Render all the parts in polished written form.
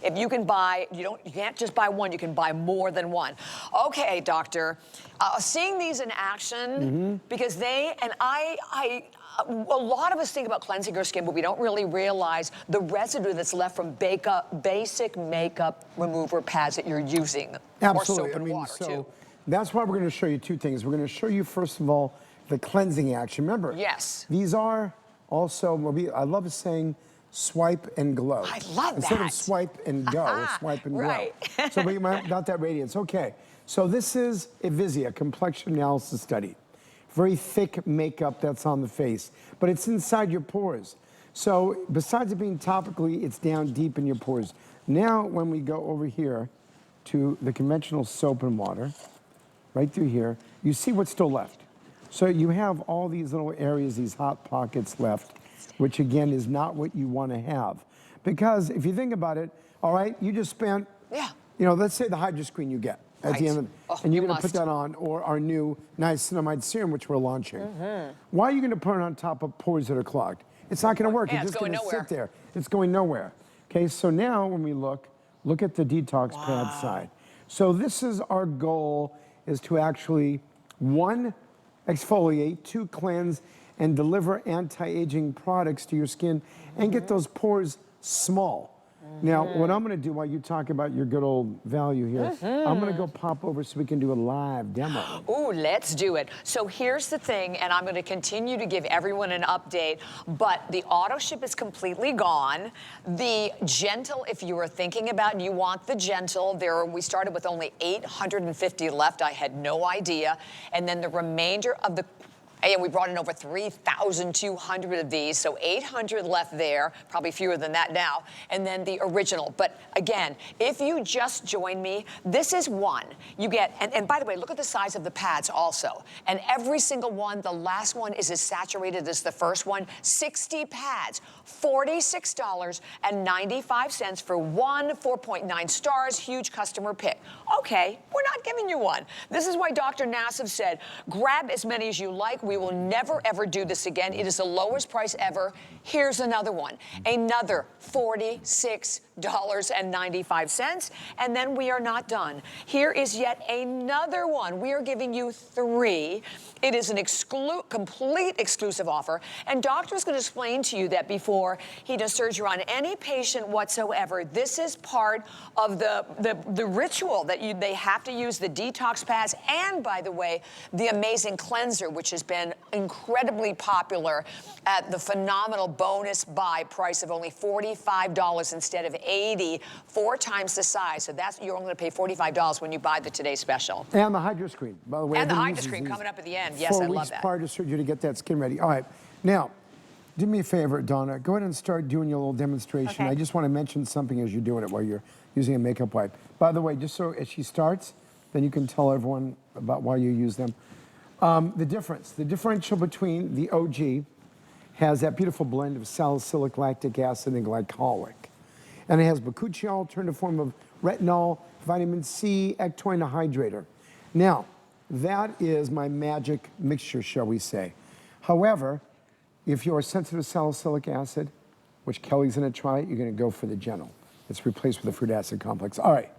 If you can buy, you can't just buy one, you can buy more than one. Okay, doctor, seeing these in action, because a lot of us think about cleansing our skin, but we don't really realize the residue that's left from basic makeup remover pads that you're using. Absolutely. Or soap and water, too. That's why we're going to show you two things. We're going to show you, first of all, the cleansing action. Remember, yes, these are also, I love saying, swipe and glow. I love Instead that. of swipe and go, swipe and right. glow. So we got that radiance. Okay, so this is Evisia, complexion analysis study. Very thick makeup that's on the face, but it's inside your pores. So besides it being topically, it's down deep in your pores. Now, when we go over here to the conventional soap and water, right through here, you see what's still left. So you have all these little areas, these hot pockets left, which again is not what you want to have. Because if you think about it, all right, you just spent, let's say the Hydra Screen you get at the end of it, and you're going to put that on, or our new niacinamide serum, which we're launching. Why are you going to put it on top of pores that are clogged? It's not going to work. Yeah, it's just going to sit there. It's going nowhere. Okay, so now when we look at the detox pad side. So this is our goal, is to actually, 1, exfoliate, 2, cleanse, and deliver anti-aging products to your skin and get those pores small. Now, what I'm going to do while you talk about your good old value here, I'm going to go pop over so we can do a live demo. Ooh, let's do it. So here's the thing, and I'm going to continue to give everyone an update, but the auto ship is completely gone. The Gentle, if you were thinking about and you want the Gentle, we started with only 850 left. I had no idea. And then the remainder of the and we brought in over 3,200 of these, so 800 left there, probably fewer than that now, and then the original. But again, if you just join me, this is one. You get, and by the way, look at the size of the pads also. And every single one, the last one is as saturated as the first one. 60 pads, $46.95 for one, 4.9 stars, huge customer pick. Okay, we're not giving you one. This is why Dr. Nassif said, grab as many as you like. We will never, ever do this again. It is the lowest price ever. Here's another one. Another $46.95. And then we are not done. Here is yet another one. We are giving you 3. It is an complete exclusive offer. And doctor is going to explain to you that before he does surgery on any patient whatsoever, this is part of the ritual that they have to use the detox pads and, by the way, the amazing cleanser, which has been incredibly popular at the phenomenal bonus buy price of only $45 instead of $80, 4 times the size. So you're only going to pay $45 when you buy the Today Special. And the Hydra Screen, by the way. And the Hydra Screen coming up at the end. Yes, I love that. 4 weeks prior to surgery to get that skin ready. All right, now, do me a favor, Donna. Go ahead and start doing your little demonstration. I just want to mention something as you're doing it while you're using a makeup wipe. By the way, just so as she starts, then you can tell everyone about why you use them. The differential between the OG has that beautiful blend of salicylic lactic acid and glycolic. And it has bakuchiol, alternative form of retinol, vitamin C, ectoin hydrator. Now, that is my magic mixture, shall we say. However, if you're sensitive to salicylic acid, which Kelly's gonna try, you're gonna go for the Gentle. It's replaced with the fruit acid complex. All right,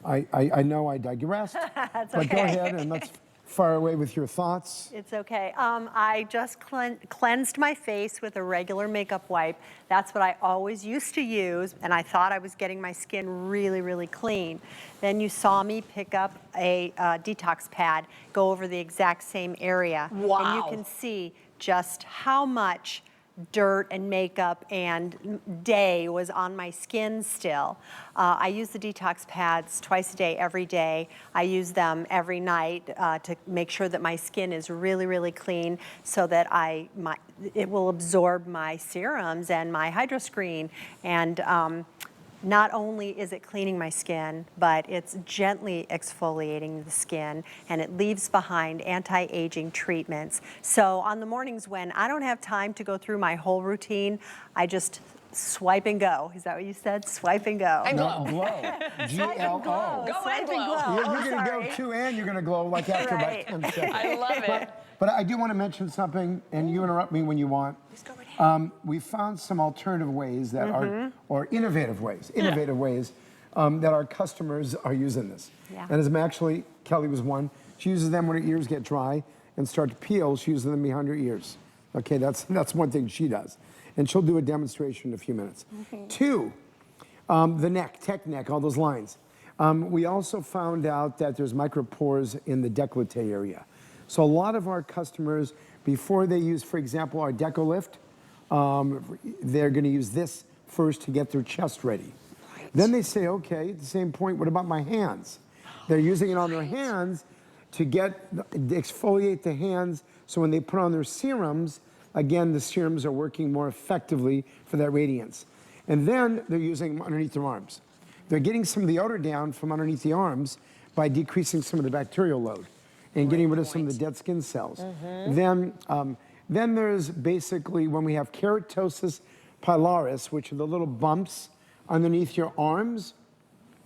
I know I digressed, That's but okay. go ahead and let's fire away with your thoughts. It's okay. I just cleansed my face with a regular makeup wipe. That's what I always used to use, and I thought I was getting my skin really, really clean. Then you saw me pick up a detox pad, go over the exact same area. Wow. And you can see just how much dirt and makeup and day was on my skin still. I use the detox pads twice a day, every day. I use them every night to make sure that my skin is really, really clean so that it will absorb my serums and my Hydro Screen. And not only is it cleaning my skin, but it's gently exfoliating the skin, and it leaves behind anti-aging treatments. So on the mornings when I don't have time to go through my whole routine, I just swipe and go. Is that what you said? Swipe and go. And glow. G-L-O. Go and glow. You're going to go 2 and you're going to glow like after about 10 seconds. I love it. But I do want to mention something, and you interrupt me when you want. Please go right ahead. We found some alternative ways that are, or innovative ways that our customers are using this. Yeah. And as actually, Kelly was one. She uses them when her ears get dry and start to peel. She uses them behind her ears. Okay, that's one thing she does. And she'll do a demonstration in a few minutes. Two, the neck, tech neck, all those lines. We also found out that there's micropores in the décolleté area. So a lot of our customers, before they use, for example, our Deco Lift, they're gonna use this first to get their chest ready. Right. Then they say, okay, at the same point, what about my hands? They're using it on their hands to exfoliate the hands, so when they put on their serums, again, the serums are working more effectively for that radiance. And then they're using them underneath their arms. They're getting some of the odor down from underneath the arms by decreasing some of the bacterial load and getting rid of some of the dead skin cells. Then there's basically when we have keratosis pilaris, which are the little bumps underneath your arms,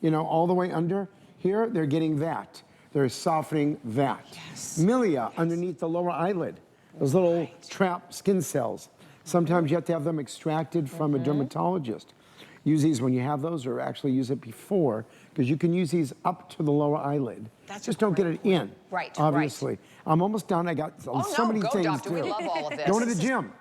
you know, all the way under here, they're getting that. They're softening that. Yes. Milia underneath the lower eyelid, those little trapped skin cells. Sometimes you have to have them extracted from a dermatologist. Use these when you have those, or actually use it before, because you can use these up to the lower eyelid. That's just don't get it in. Right, obviously. I'm almost done. I got so many things doctor. to We do. love all of this. Going to the gym.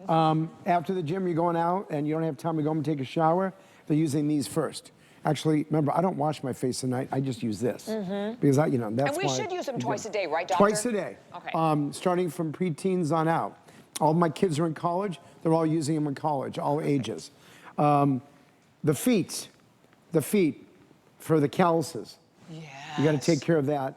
After the gym, you're going out and you don't have time to go home and take a shower. They're using these first. Actually, remember, I don't wash my face at night. I just use this because that's And we why should use them twice a day, right, doctor? Twice a day. Okay. Starting from preteens on out. All my kids are in college. They're all using them in college, all ages. The feet for the calluses. Yes. You got to take care of that.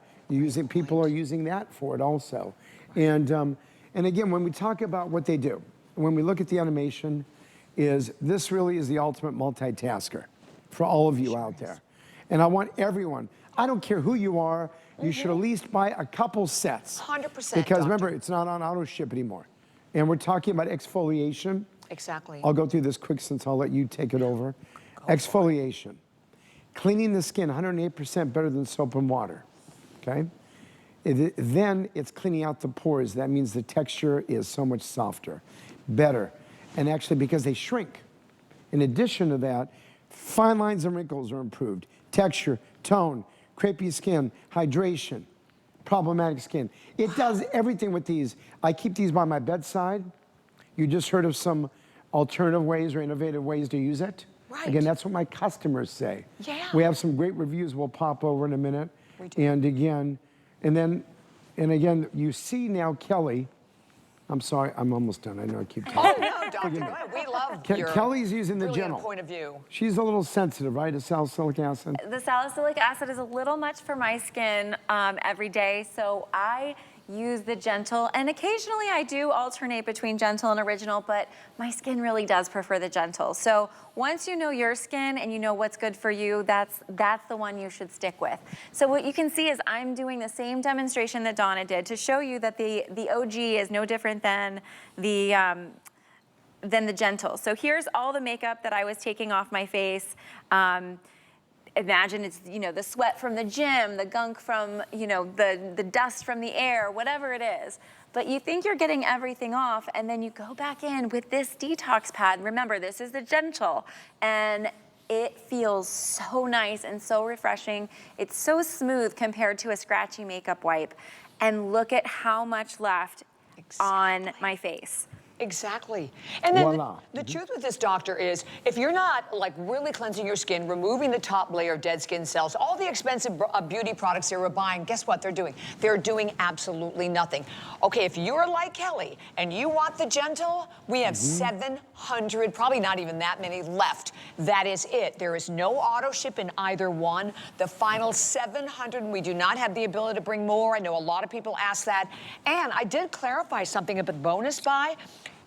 People are using that for it also. And again, when we talk about what they do, when we look at the animation, this really is the ultimate multitasker for all of you out there. And I want everyone, I don't care who you are, you should at least buy a couple sets. 100%. Because remember, it's not on auto ship anymore. And we're talking about exfoliation. Exactly. I'll go through this quick since I'll let you take it over. Exfoliation. Cleaning the skin 108% better than soap and water, okay? Then it's cleaning out the pores. That means the texture is so much softer, better. And actually, because they shrink. In addition to that, fine lines and wrinkles are improved. Texture, tone, crepey skin, hydration, problematic skin. It does everything with these. I keep these by my bedside. You just heard of some alternative ways or innovative ways to use it. Right. Again, that's what my customers say. Yeah. We have some great reviews we'll pop over in a minute. We do. And again, you see now Kelly. I'm sorry, I'm almost done. I know I keep talking. Oh, no, doctor. We love your Kelly's using the brilliant gentle point of view. She's a little sensitive, right, to salicylic acid? The salicylic acid is a little much for my skin every day, so I use the gentle, and occasionally I do alternate between gentle and original, but my skin really does prefer the gentle. So once you know your skin and you know what's good for you, that's the one you should stick with. So what you can see is I'm doing the same demonstration that Donna did to show you that the OG is no different than the gentle. So here's all the makeup that I was taking off my face. Imagine it's, you know, the sweat from the gym, the gunk from, you know, the dust from the air, whatever it is. But you think you're getting everything off, and then you go back in with this detox pad. Remember, this is the gentle, and it feels so nice and so refreshing. It's so smooth compared to a scratchy makeup wipe. And look at how much left on my face. Exactly. And then Voila. the truth with this, doctor, is if you're not like really cleansing your skin, removing the top layer of dead skin cells, all the expensive beauty products they were buying, guess what they're doing? They're doing absolutely nothing. Okay, if you're like Kelly and you want the gentle, we have 700, probably not even that many left. That is it. There is no auto ship in either one. The final 700, and we do not have the ability to bring more. I know a lot of people ask that. And I did clarify something about the bonus buy.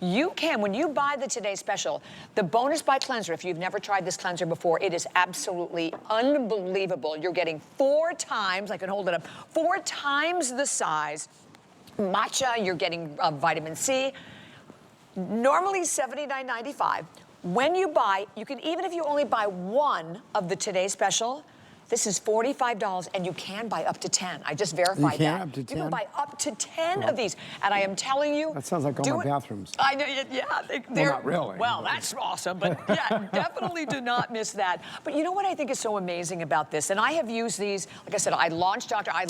You can, when you buy the Today Special, the Bonus Buy Cleanser, if you've never tried this cleanser before, it is absolutely unbelievable. You're getting 4 times, I can hold it up, 4 times the size. Matcha, you're getting vitamin C. Normally $79.95. When you buy, you can, even if you only buy one of the Today Special, This is $45, and you can buy up to 10. I just verified that. Up to 10? You can buy up to 10 of these. And I am telling you. That sounds like all my bathrooms. I know, yeah. Well, not really. Well, that's awesome, but yeah, definitely do not miss that. But you know what I think is so amazing about this? And I have used these, like I said, I launched I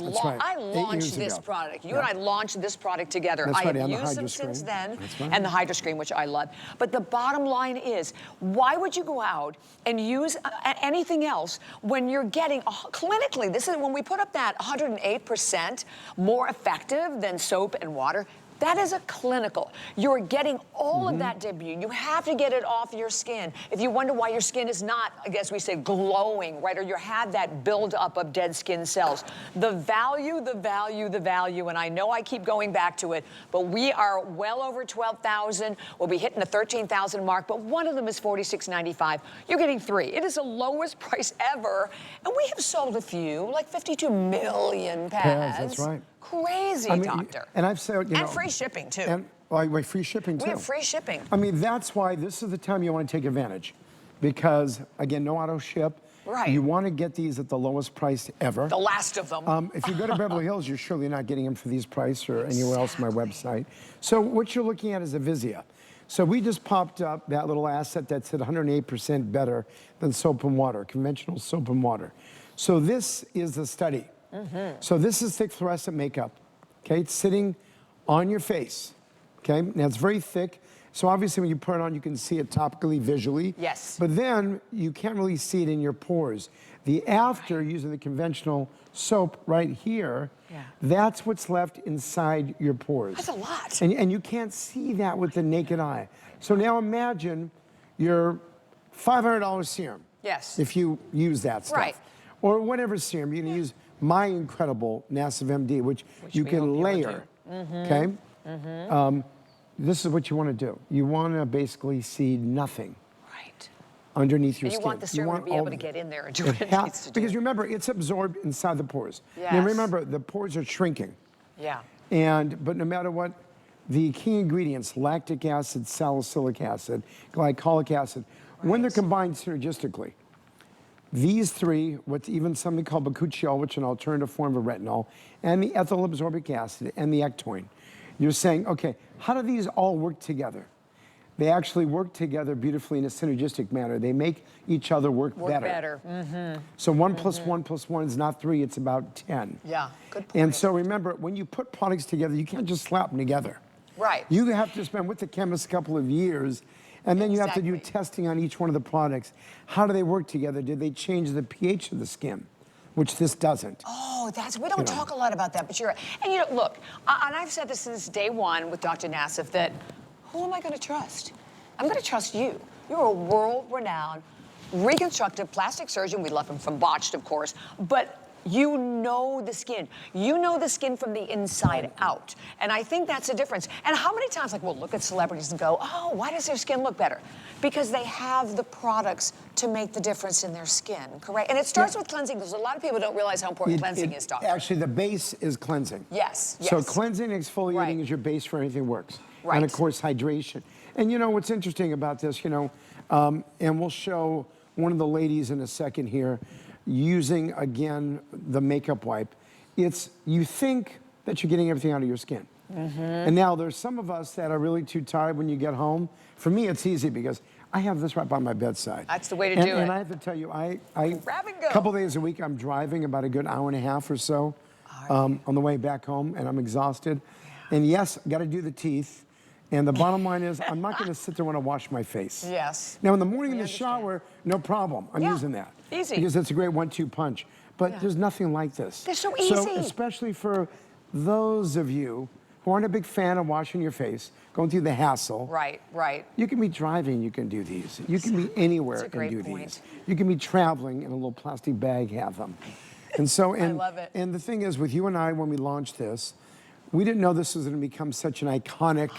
launched this product. You and I launched this product together. That's I right, have and the used them Hydro since Screen. then, That's right. and the Hydro Screen, which I love. But the bottom line is, why would you go out and use anything else when you're getting, clinically, this is when we put up that 108% more effective than soap and water. That is a clinical. You're getting all of that debut. You have to get it off your skin. If you wonder why your skin is not, I guess we say, glowing, right? Or you have that buildup of dead skin cells. The value, and I know I keep going back to it, but we are well over 12,000. We'll be hitting the 13,000 mark, but one of them is $46.95. You're getting 3. It is the lowest price ever, and we have sold a few, like 52 million pads. That's right. Crazy, doctor. And I've said, and free shipping, too. And wait, free shipping, too. We have free shipping. I mean, that's why this is the time you want to take advantage. Because, again, no auto ship. Right. You want to get these at the lowest price ever. The last of them. If you go to Beverly Hills, you're surely not getting them for these prices or anywhere else on my website. So what you're looking at is a Vizia. So we just popped up that little asset that said 108% better than soap and water, conventional soap and water. So this is the study. So this is thick fluorescent makeup, okay? It's sitting on your face, okay? Now it's very thick, so obviously when you put it on, you can see it topically, visually. Yes. But then you can't really see it in your pores. The after, using the conventional soap right here, that's what's left inside your pores. That's a lot. And you can't see that with the naked eye. So now imagine your $500 serum. Yes. If you use that stuff. Right. Or whatever serum, you can use my incredible Massive MD, which you we can hope you would layer, okay? This is what you want to do. You want to basically see nothing underneath your And you skin. want the serum to be able to get in there and do what it needs to do. Because remember, it's absorbed inside the pores. Yes. Now remember, the pores are shrinking. Yeah. But no matter what, the key ingredients, lactic acid, salicylic acid, glycolic acid, when they're combined synergistically, these three, what's even something called bakuchiol, which is an alternative form of retinol, and the ethyl absorbic acid and the ectoin. You're saying, okay, how do these all work together? They actually work together beautifully in a synergistic manner. They make each other work better. So 1 plus 1 plus 1 is not 3, it's about 10. Yeah, good point. And so remember, when you put products together, you can't just slap them together. Right. You have to spend with the chemist a couple of years, and then you have to do testing on each one of the products. How do they work together? Did they change the pH of the skin? Which this doesn't. Oh, we don't talk a lot about that, but you're right. And you know, look, and I've said this since day one with Dr. Nassif, that who am I going to trust? I'm going to trust you. You're a world-renowned reconstructive plastic surgeon. We love him from botched, of course, but you know the skin. You know the skin from the inside out. And I think that's the difference. And how many times, like, we'll look at celebrities and go, oh, why does their skin look better? Because they have the products to make the difference in their skin, correct? And it starts with cleansing, because a lot of people don't realize how important cleansing is, doctor. Actually, the base is cleansing. Yes, yes. So cleansing and exfoliating is your base for anything works. And of course, hydration. And you know, what's interesting about this, you know, and we'll show one of the ladies in a second here, using, again, the makeup wipe. You think that you're getting everything out of your skin. And now there's some of us that are really too tired when you get home. For me, it's easy because I have this right by my bedside. That's the way to do it. And I have to tell you, Grab and go. a couple days a week, I'm driving about a good hour and a half or so on the way back home, and I'm exhausted. And yes, got to do the teeth. And the bottom line is, I'm not going to sit there when I wash my face. Yes. Now, in the morning in the shower, no problem. I'm using that. Easy. Because it's a great 1-2 punch. But there's nothing like this. They're so easy. So, especially for those of you who aren't a big fan of washing your face, going through the hassle. Right, right. You can be driving, you can do these. You can be anywhere and do these. You can be traveling in a little plastic bag, have them. And so, I love it. And the thing is, with you and I, when we launched this, we didn't know this was going to become such an iconic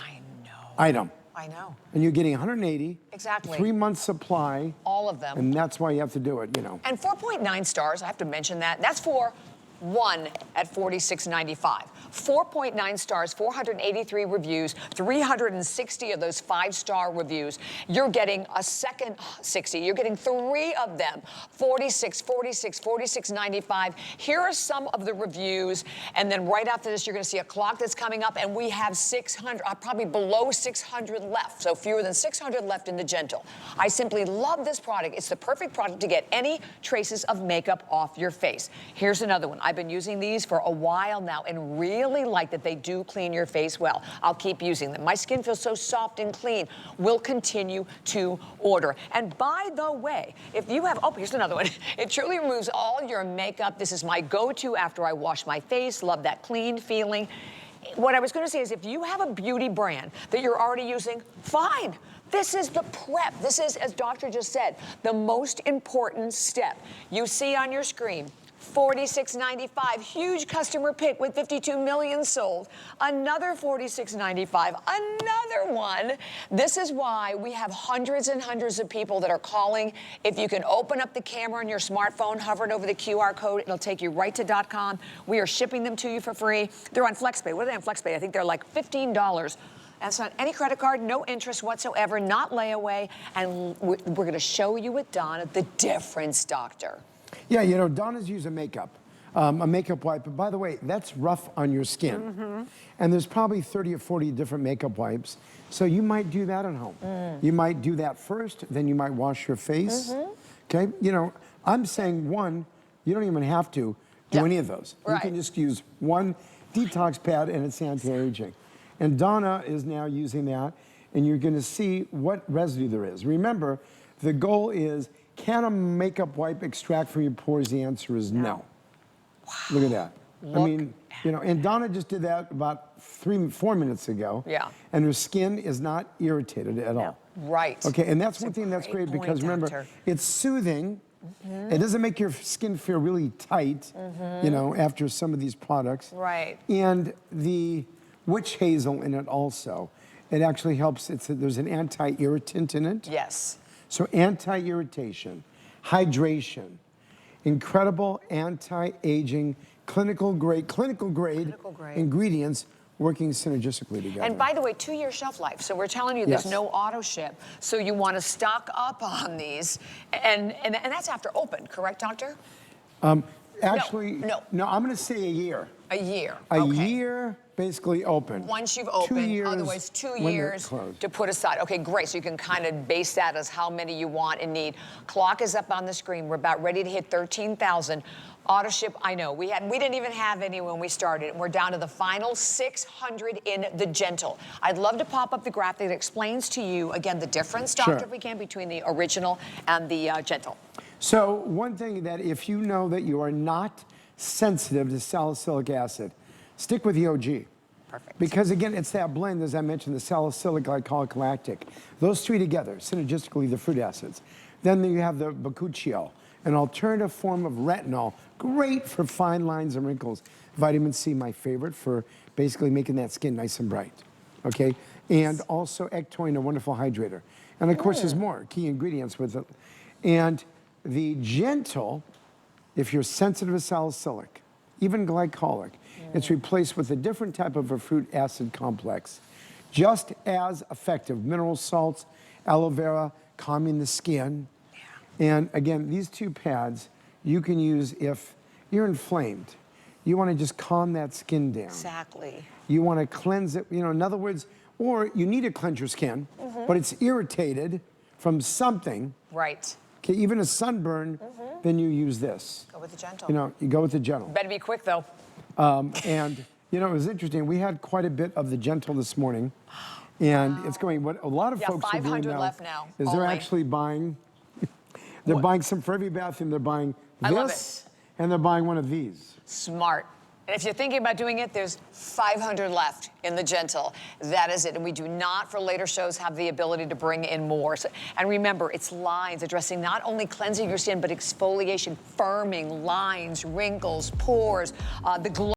item. I know. And you're getting 180. Exactly. 3 months supply. All of them. And that's why you have to do it, you know. And 4.9 stars, I have to mention that. That's for one at $46.95. 4.9 stars, 483 reviews, 360 of those 5-star reviews. You're getting a second 60. You're getting 3 of them. 46, 46, 46.95. Here are some of the reviews, and then right after this, you're going to see a clock that's coming up, and we have 600, probably below 600 left, so fewer than 600 left in the Gentle. I simply love this product. It's the perfect product to get any traces of makeup off your face. Here's another one. I've been using these for a while now and really like that they do clean your face well. I'll keep using them. My skin feels so soft and clean. We'll continue to order. And by the way, if you have, oh, here's another one. It truly removes all your makeup. This is my go-to after I wash my face. Love that clean feeling. What I was going to say is if you have a beauty brand that you're already using, fine. This is the prep. This is, as Doctor just said, the most important step. You see on your screen, $46.95, huge customer pick with 52 million sold. Another $46.95, another one. This is why we have hundreds and hundreds of people that are calling. If you can open up the camera on your smartphone, hover it over the QR code, it'll take you right to .com. We are shipping them to you for free. They're on FlexPay. What are they on FlexPay? I think they're like $15. That's not any credit card, no interest whatsoever, not layaway. And we're going to show you with Donna the difference, Doctor. Yeah, you know, Donna's using makeup, a makeup wipe. But by the way, that's rough on your skin. And there's probably 30 or 40 different makeup wipes. So you might do that at home. You might do that first, then you might wash your face. Okay, you know, I'm saying one, you don't even have to do any of those. You can just use one detox pad and it's anti-aging. And Donna is now using that, and you're gonna see what residue there is. Remember, the goal is, can a makeup wipe extract from your pores? The answer is no. Wow. Look at that. I mean, you know, and Donna just did that about 4 minutes ago. Yeah. And her skin is not irritated at all. Right. Okay, and that's one thing that's great because remember, it's soothing. It doesn't make your skin feel really tight, you know, after some of these products. Right. And the witch hazel in it also. It actually helps, there's an anti-irritant in it. Yes. So anti-irritation, hydration, incredible anti-aging, clinical grade ingredients working synergistically together. And by the way, 2-year shelf life. So we're telling you there's no auto ship. So you want to stock up on these. And that's after open, correct, Doctor? Actually, no, I'm going to say a year. A year. A year basically open. Once you've opened, 2 years, otherwise 2 years to put aside. Okay, great. So you can kind of base that as how many you want and need. Clock is up on the screen. We're about ready to hit 13,000. Auto ship, I know. We didn't even have any when we started, and we're down to the final 600 in the Gentle. I'd love to pop up the graphic that explains to you, again, the difference, Doctor, if we can, between the original and the Gentle. So one thing that if you know that you are not sensitive to salicylic acid, stick with the OG. Perfect. Because again, it's that blend, as I mentioned, the salicylic, glycolic, lactic. Those three together, synergistically, the fruit acids. Then you have the bakuchiol, an alternative form of retinol, great for fine lines and wrinkles. Vitamin C, my favorite, for basically making that skin nice and bright. Okay? And also ectoin, a wonderful hydrator. And of course, there's more key ingredients with it. And the Gentle, if you're sensitive to salicylic, even glycolic, it's replaced with a different type of a fruit acid complex. Just as effective, mineral salts, aloe vera, calming the skin. And again, these 2 pads you can use if you're inflamed. You want to just calm that skin down. Exactly. You want to cleanse it, you know, in other words, or you need to cleanse your skin, but it's irritated from something. Right. Okay, even a sunburn, then you use this. Go with the Gentle. You know, you go with the Gentle. Better be quick, though. And, you know, it was interesting. We had quite a bit of the Gentle this morning. And it's going, what a lot of folks are doing 500 left now, is they're actually buying, they're buying some for every bathroom. They're buying this, and they're buying one of these. Smart. And if you're thinking about doing it, there's 500 left in the Gentle. That is it. And we do not, for later shows, have the ability to bring in more. So, and remember, it's lines, addressing not only cleansing your skin, but exfoliation, firming, lines, wrinkles, pores, the glow.